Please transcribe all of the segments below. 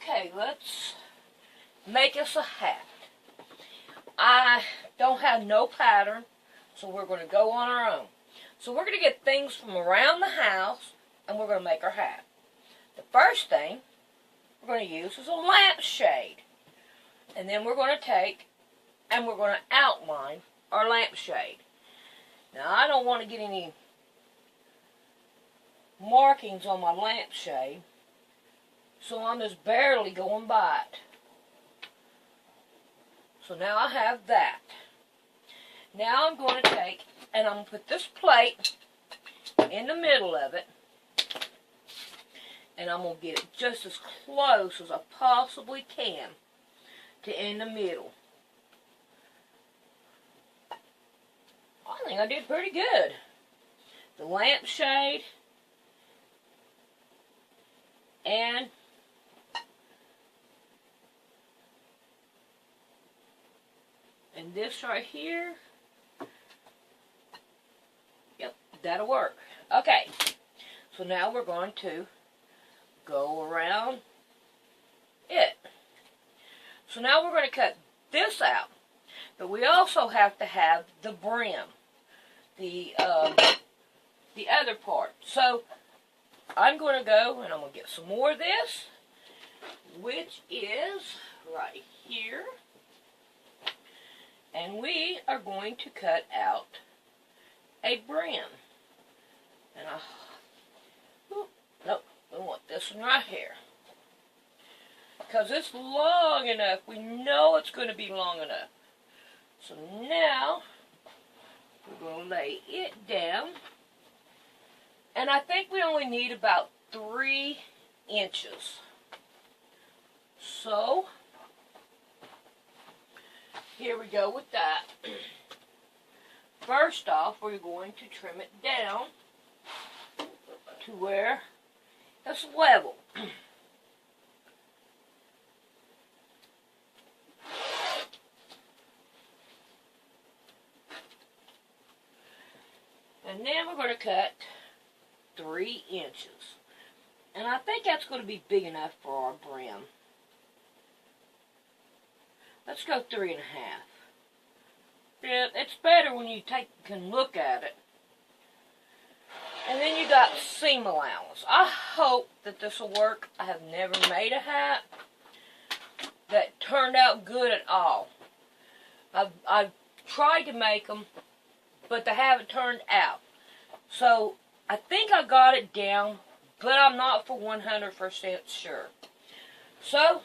Okay, let's make us a hat. I don't have no pattern, so we're going to go on our own. So we're going to get things from around the house, and we're going to make our hat. The first thing we're going to use is a lampshade. And then we're going to take and we're going to outline our lampshade. Now, I don't want to get any markings on my lampshade, so I'm just barely going by it. So now I have that. Now I'm going to take and I'm going to put this plate in the middle of it, and I'm going to get it just as close as I possibly can to in the middle. I think I did pretty good. The lampshade and this right here. Yep, that'll work. Okay, so now we're going to go around it. So now we're going to cut this out, but we also have to have the brim, the other part. So I'm going to go and I'm going to get some more of this, which is right here, and we are going to cut out a brim. And nope, we want this one right here. Because it's long enough. We know it's going to be long enough. So now, we're going to lay it down. And I think we only need about 3 inches. So, here we go with that. First off, we're going to trim it down to where it's level. And then we're going to cut 3 inches. And I think that's going to be big enough for our brim. Let's go 3 1/2. Yeah, it's better when you can look at it. And then you got seam allowance. I hope that this will work. I have never made a hat that turned out good at all. I've tried to make them, but they haven't turned out. So I think I got it down, but I'm not for 100% sure. So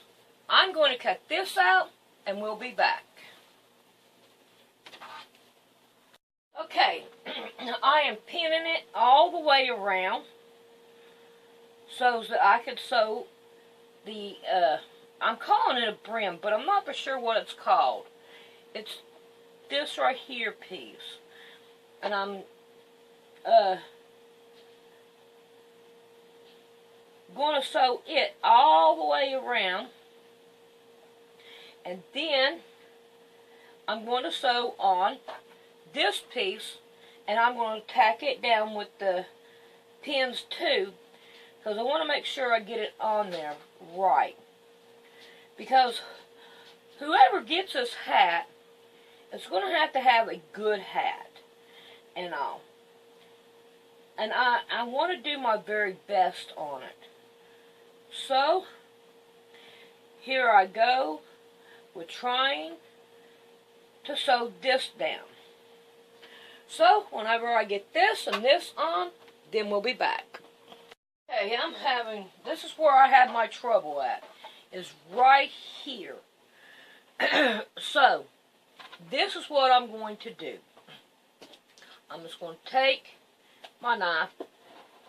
I'm going to cut this out, and we'll be back. Okay, I am pinning it all the way around so that I could sew the, I'm calling it a brim, but I'm not for sure what it's called. It's this right here piece. And I'm going to sew it all the way around. And then I'm going to sew on this piece, and I'm going to tack it down with the pins too, because I want to make sure I get it on there right. Because whoever gets this hat is going to have a good hat and all. And I want to do my very best on it. So, here I go. We're trying to sew this down. So, whenever I get this and this on, then we'll be back. Okay, this is where I had my trouble at, is right here. So, this is what I'm going to do. I'm just going to take my knife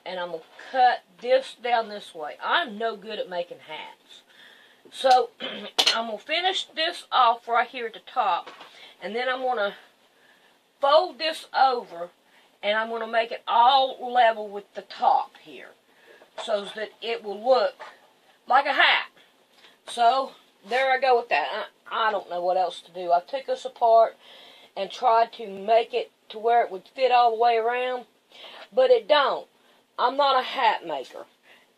and I'm going to cut this down this way. I'm no good at making hats. So, I'm going to finish this off right here at the top, and then I'm going to fold this over, and I'm going to make it all level with the top here, so that it will look like a hat. So, there I go with that. I don't know what else to do. I took this apart and tried to make it to where it would fit all the way around, but it don't. I'm not a hat maker,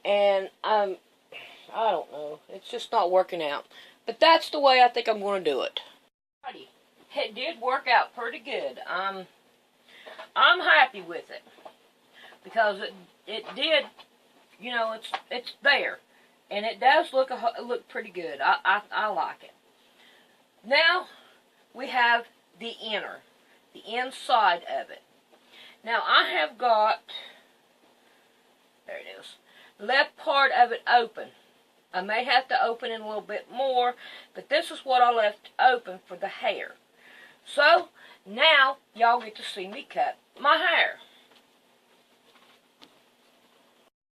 and I don't know. It's just not working out. But that's the way I think I'm going to do it. It did work out pretty good. I'm happy with it. Because it did, you know, it's there. And it does look pretty good. I like it. Now, we have the inside of it. Now, I have got, there it is, left part of it open. I may have to open it a little bit more, but this is what I left open for the hair. So, now, y'all get to see me cut my hair.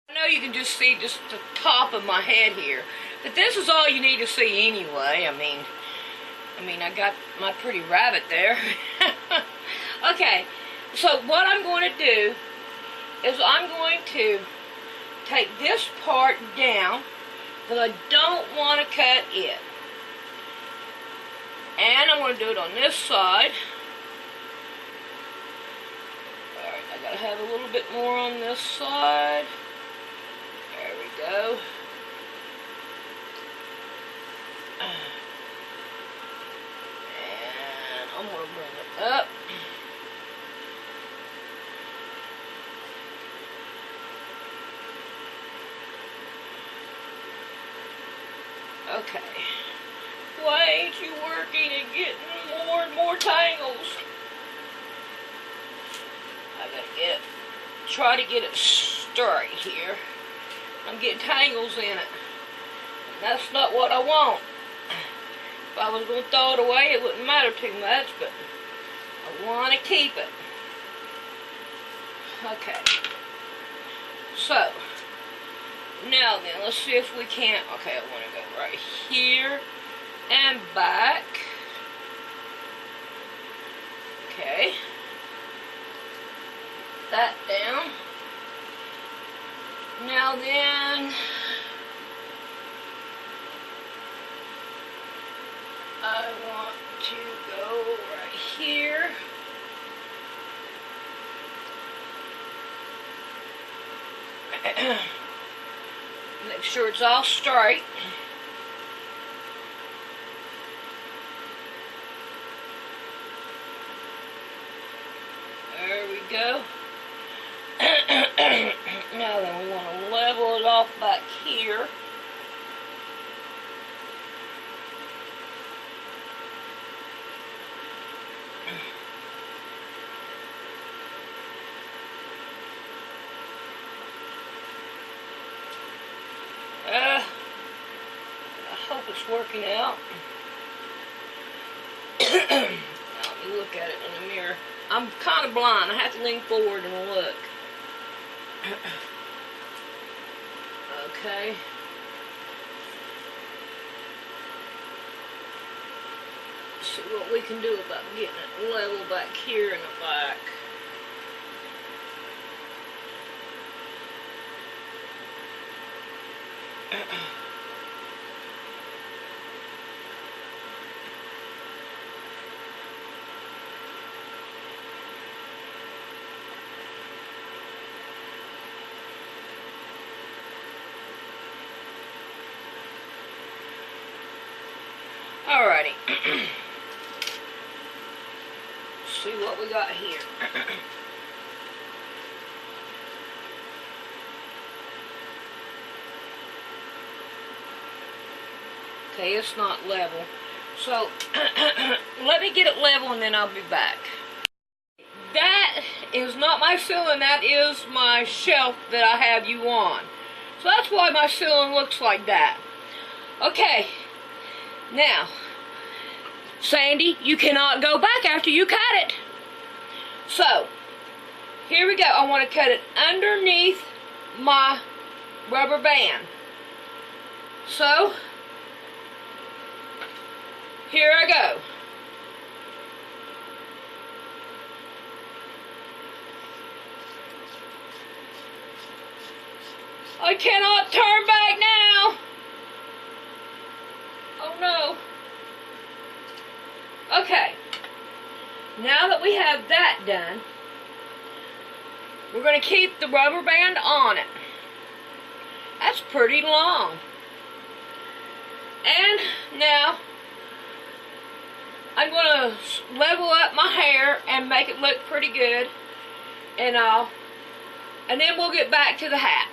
I know you can just see just the top of my head here, but this is all you need to see anyway. I mean, I got my pretty rabbit there. Okay, so what I'm going to do is I'm going to take this part down because I don't want to cut it. And I'm going to do it on this side. Alright, I got to have a little bit more on this side. There we go. And I'm going to bring it up. Okay. Why ain't you working and getting more and more tangles? I gotta try to get it straight here. I'm getting tangles in it. And that's not what I want. If I was going to throw it away, it wouldn't matter too much, but I want to keep it. Okay. So, now then, let's see if we can't. Okay, I want to go right here and back. Okay. That down. Now then, I want to go right here. Make sure it's all straight. There we go. Now then, we want to level it off back here. I hope it's working out. Now, let me look at it in the mirror. I'm kind of blind. I have to lean forward and look. Okay. Let's see what we can do about getting it level back here in the back. Alrighty. See what we got here. Okay, it's not level. So, let me get it level and then I'll be back. That is not my ceiling, that is my shelf that I have you on. So that's why my ceiling looks like that. Okay, now, Sandy, you cannot go back after you cut it. So, here we go. I want to cut it underneath my rubber band. So, here I go. I cannot turn back now. Oh no. Okay. Now that we have that done, we're going to keep the rubber band on it. That's pretty long. And now I'm going to level up my hair and make it look pretty good and all. And then we'll get back to the hat.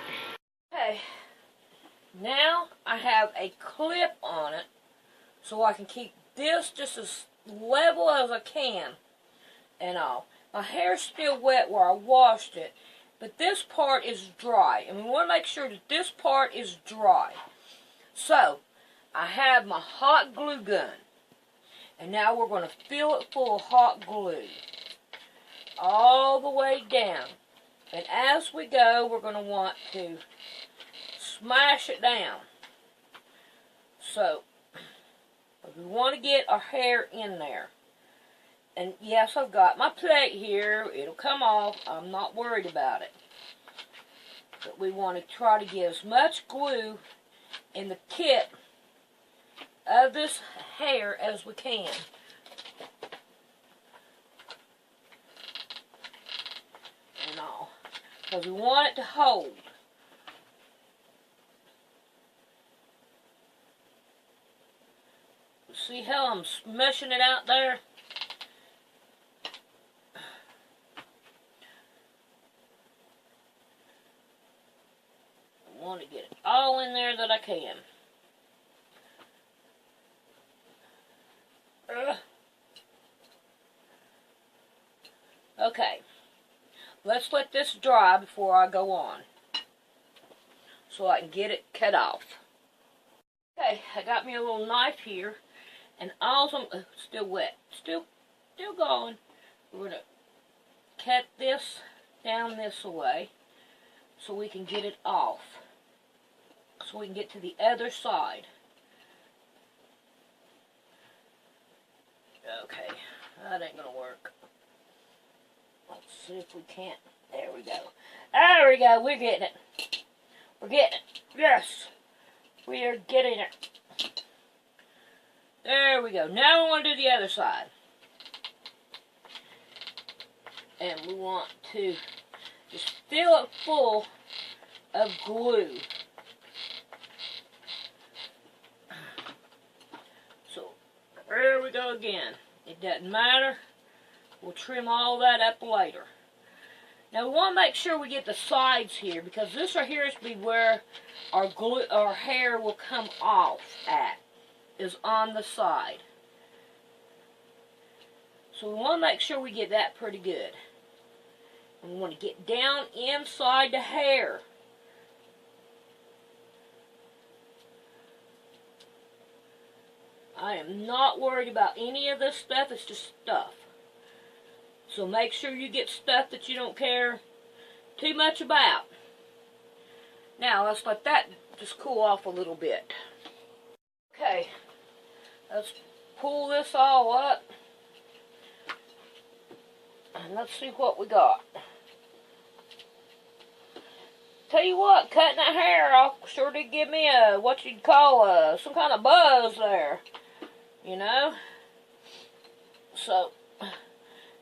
Okay, now I have a clip on it so I can keep this just as level as I can and all. My hair's still wet where I washed it, but this part is dry. And we want to make sure that this part is dry. So, I have my hot glue gun. And now we're going to fill it full of hot glue. All the way down. And as we go, we're going to want to smash it down. So, we want to get our hair in there. And yes, I've got my plate here. It'll come off. I'm not worried about it. But we want to try to get as much glue in the tip of this hair as we can. And all. Because we want it to hold. See how I'm smushing it out there? I want to get it all in there that I can. Okay, let's let this dry before I go on, so I can get it cut off. Okay, I got me a little knife here, and also still wet, still going. We're gonna cut this down this way, so we can get it off, so we can get to the other side. Okay, that ain't gonna work. Let's see if we can't. There we go. There we go. We're getting it. We're getting it. Yes. We are getting it. There we go. Now we want to do the other side. And we want to just fill it full of glue. So, there we go again. It doesn't matter. We'll trim all that up later. Now we want to make sure we get the sides here, because this right here is be where our hair will come off at, is on the side. So we want to make sure we get that pretty good. And we want to get down inside the hair. I am not worried about any of this stuff. It's just stuff. So make sure you get stuff that you don't care too much about. Now let's let that just cool off a little bit. Okay, let's pull this all up. And let's see what we got. Tell you what, cutting that hair off sure did give me a, what you'd call some kind of buzz there. You know? So,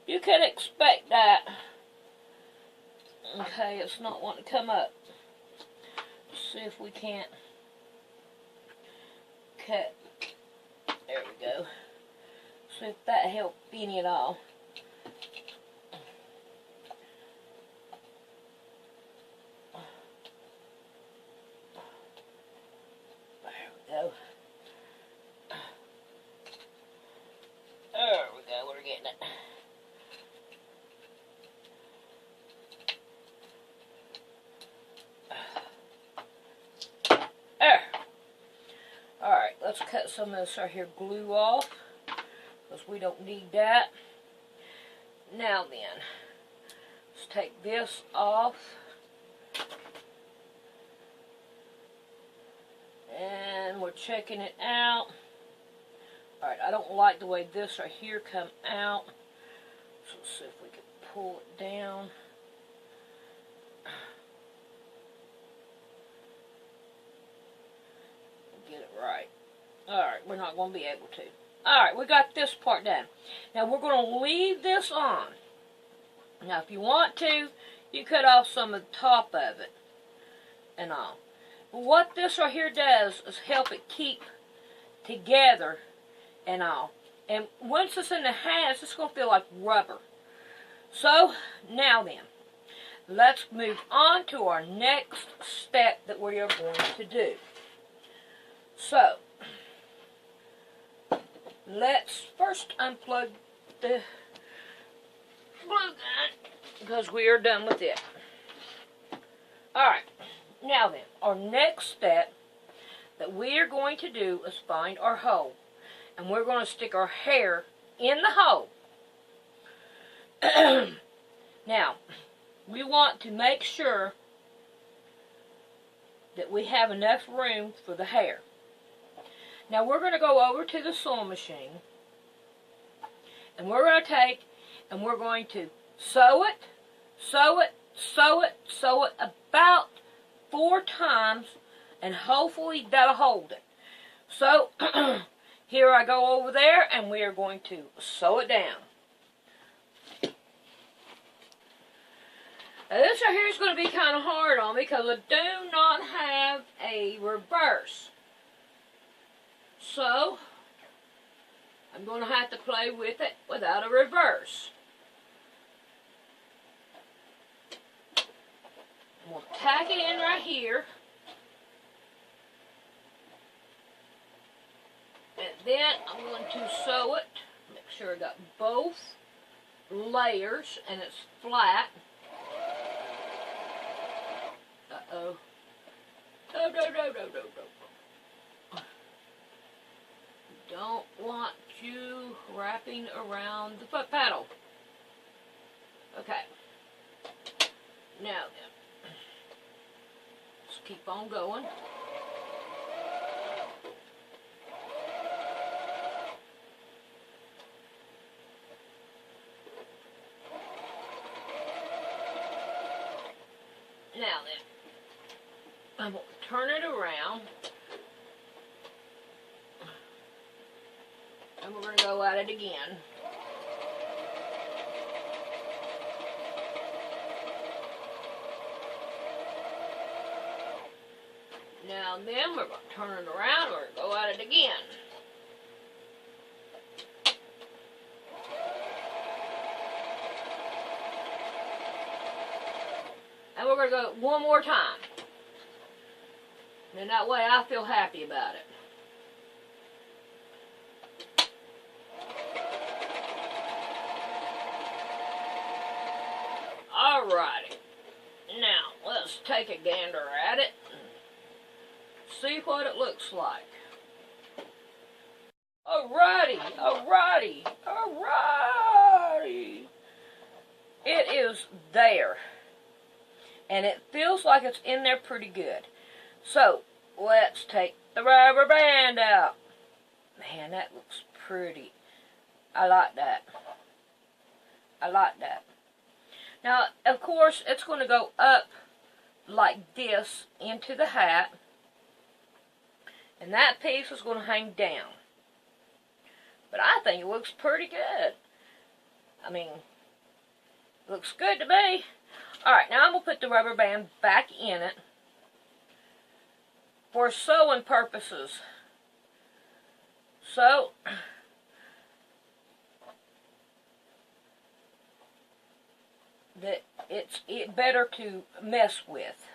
you can expect that. Okay, it's not wanting to come up. Let's see if we can't cut. There we go. See if that helped any at all. There we go. There we go, we're getting it. There. Alright, let's cut some of this right here glue off, because we don't need that. Now then, let's take this off. And we're checking it out. Alright, I don't like the way this right here come out. So let's see if we can pull it down. Get it right. Alright, we're not going to be able to. Alright, we got this part done. Now we're going to leave this on. Now if you want to, you cut off some of the top of it and all. But what this right here does is help it keep together and all. And once it's in the hat, it's just going to feel like rubber. So, now then, let's move on to our next step that we are going to do. So, let's first unplug the glue gun because we are done with it. Alright, now then, our next step that we are going to do is find our hole. And we're going to stick our hair in the hole. Now, we want to make sure that we have enough room for the hair. Now we're going to go over to the sewing machine. And we're going to take and we're going to sew it, sew it, sew it, sew it about 4 times. And hopefully that'll hold it. So, here I go over there, and we are going to sew it down. Now this right here is going to be kind of hard on me because I do not have a reverse. So, I'm going to have to play with it without a reverse. We'll tack it in right here. And then I'm going to sew it. Make sure I got both layers and it's flat. Uh-oh. No, no, no, no, no, no. Don't want you wrapping around the foot paddle. Okay. Now then. Let's keep on going. Now then, I'm going to turn it around, and we're going to go at it again. Now then, we're going to turn it around, and we're going to go at it again. And we're going to go one more time. And that way I feel happy about it. Alrighty. Now, let's take a gander at it and see what it looks like. Alrighty, alrighty, alrighty. It is there. And it feels like it's in there pretty good. So, let's take the rubber band out. Man, that looks pretty. I like that. I like that. Now, of course, it's going to go up like this into the hat. And that piece is going to hang down. But I think it looks pretty good. I mean, it looks good to me. Alright, now I'm going to put the rubber band back in it for sewing purposes. So, that it's better to mess with.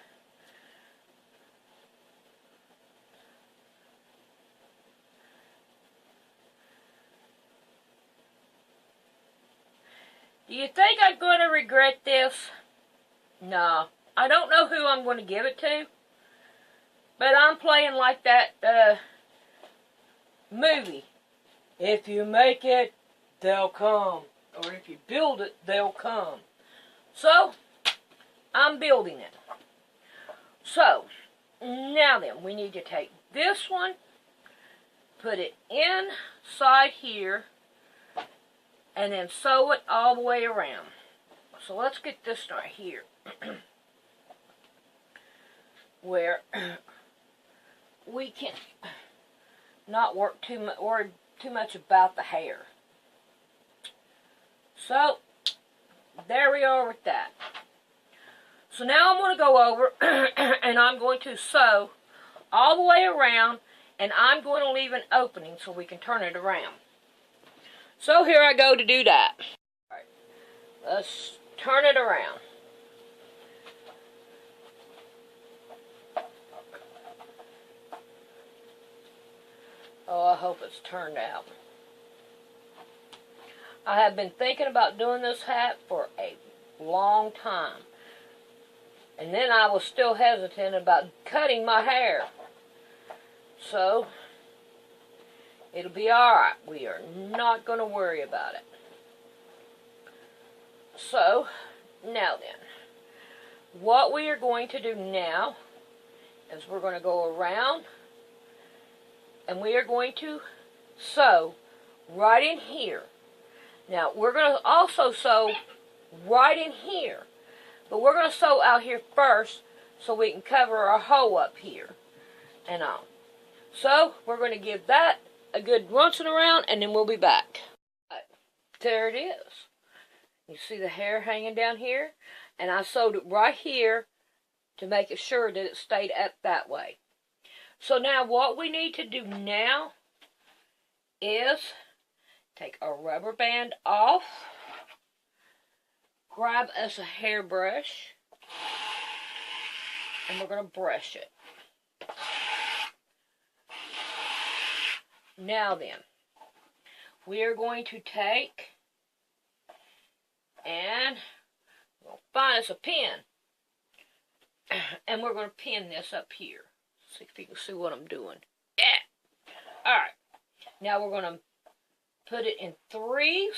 Do you think I'm going to regret this? No. I don't know who I'm going to give it to. But I'm playing like that movie. If you make it, they'll come. Or if you build it, they'll come. So, I'm building it. So, now then, we need to take this one, put it inside here, and then sew it all the way around. So let's get this right here. Where we can not worry too much about the hair. So, there we are with that. So now I'm going to go over and I'm going to sew all the way around and I'm going to leave an opening so we can turn it around. So here I go to do that. All right, let's turn it around. Oh, I hope it's turned out. I have been thinking about doing this hat for a long time. And then I was still hesitant about cutting my hair. So, it'll be alright. We are not going to worry about it. So, now then. What we are going to do now is we're going to go around and we are going to sew right in here. Now, we're going to also sew right in here. But we're going to sew out here first so we can cover our hole up here and all. So, we're going to give that a good rinsing around and then we'll be back. There it is. You see the hair hanging down here? And I sewed it right here to make it sure that it stayed up that way. So now what we need to do now is take our rubber band off, grab us a hairbrush, and we're going to brush it. Now then, we are going to take and we'll find us a pin, and we're going to pin this up here. See if you can see what I'm doing. Yeah. Alright. Now we're going to put it in threes.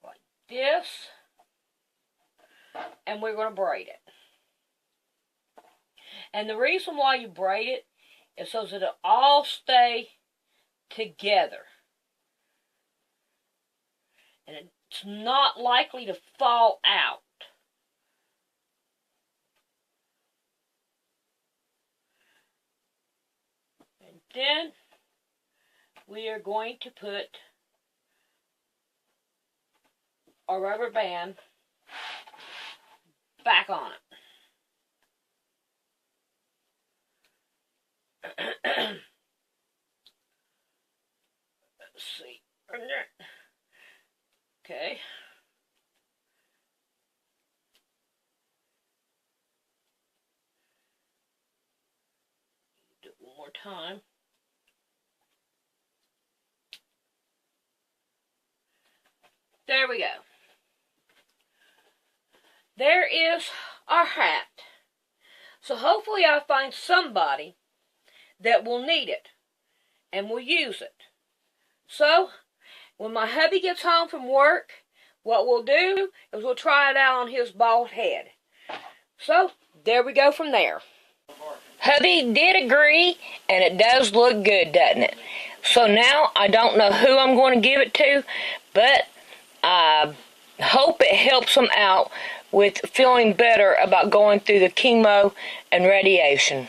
Like this. And we're going to braid it. And the reason why you braid it is so that it'll all stay together. And it's not likely to fall out. And then we are going to put our rubber band back on it. Let's see. Okay. Do it one more time. There we go. There is our hat. So hopefully I'll find somebody that will need it and will use it. So, when my hubby gets home from work, what we'll do is we'll try it out on his bald head. So, there we go from there. Hubby did agree, and it does look good, doesn't it? So now, I don't know who I'm going to give it to, but I hope it helps him out with feeling better about going through the chemo and radiation.